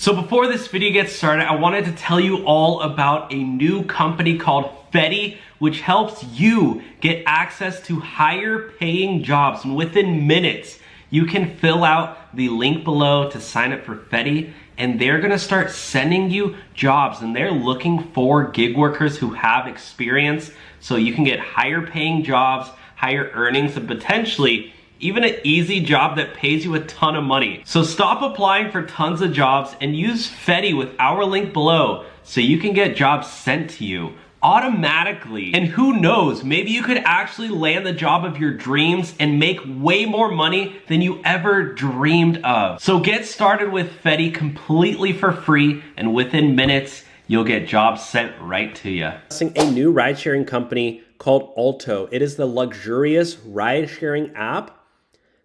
So before this video gets started, I wanted to tell you all about a new company called Fetti, which helps you get access to higher paying jobs. And within minutes, you can fill out the link below to sign up for Fetti, and they're gonna start sending you jobs, and they're looking for gig workers who have experience so you can get higher paying jobs, higher earnings, and potentially even an easy job that pays you a ton of money. So stop applying for tons of jobs and use Fetti with our link below so you can get jobs sent to you automatically. And who knows, maybe you could actually land the job of your dreams and make way more money than you ever dreamed of. So get started with Fetti completely for free, and within minutes, you'll get jobs sent right to you. A new ride sharing company called Alto. It is the luxurious ride sharing app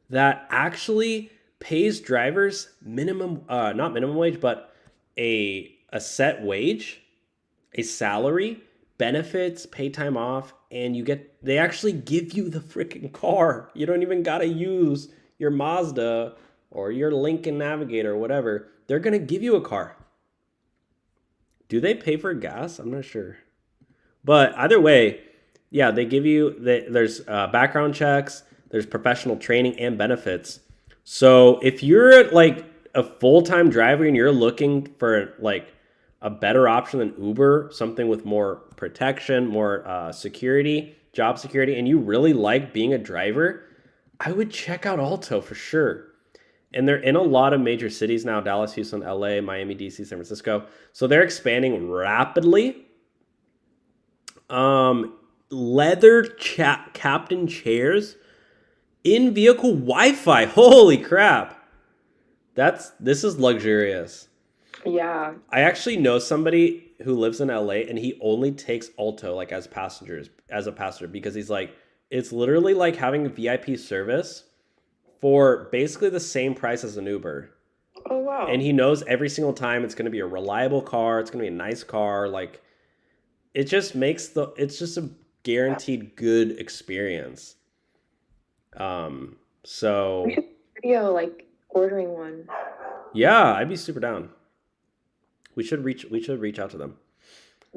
that actually pays drivers minimum, not minimum wage, but a set wage, a salary, benefits, pay time off, and they actually give you the freaking car. You don't even gotta use your Mazda or your Lincoln Navigator or whatever. They're gonna give you a car. Do they pay for gas? I'm not sure. But either way, yeah, they give you, there's background checks, there's professional training and benefits. So if you're like a full-time driver and you're looking for like a better option than Uber, something with more protection, more security, job security, and you really like being a driver, I would check out Alto for sure. And they're in a lot of major cities now: Dallas, Houston, LA, Miami, DC, San Francisco. So they're expanding rapidly. Leather captain chairs, in-vehicle Wi-Fi. Holy crap. This is luxurious. Yeah. I actually know somebody who lives in LA and he only takes Alto like as a passenger, because he's like, it's literally like having a VIP service for basically the same price as an Uber. Oh, wow. And he knows every single time it's going to be a reliable car, it's going to be a nice car. Like, it just makes it's just a guaranteed good experience. So we should video like ordering one. Yeah, I'd be super down. We should reach out to them.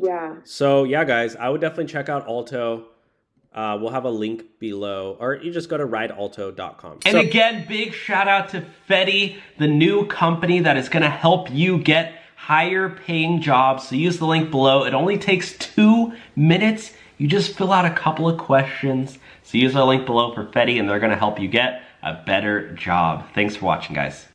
Yeah. So yeah, guys, I would definitely check out Alto. We'll have a link below, or you just go to ridealto.com. And again, big shout out to Fetti, the new company that is going to help you get higher paying jobs. So use the link below. It only takes 2 minutes. You just fill out a couple of questions. So use our link below for Fetti, and they're going to help you get a better job. Thanks for watching, guys.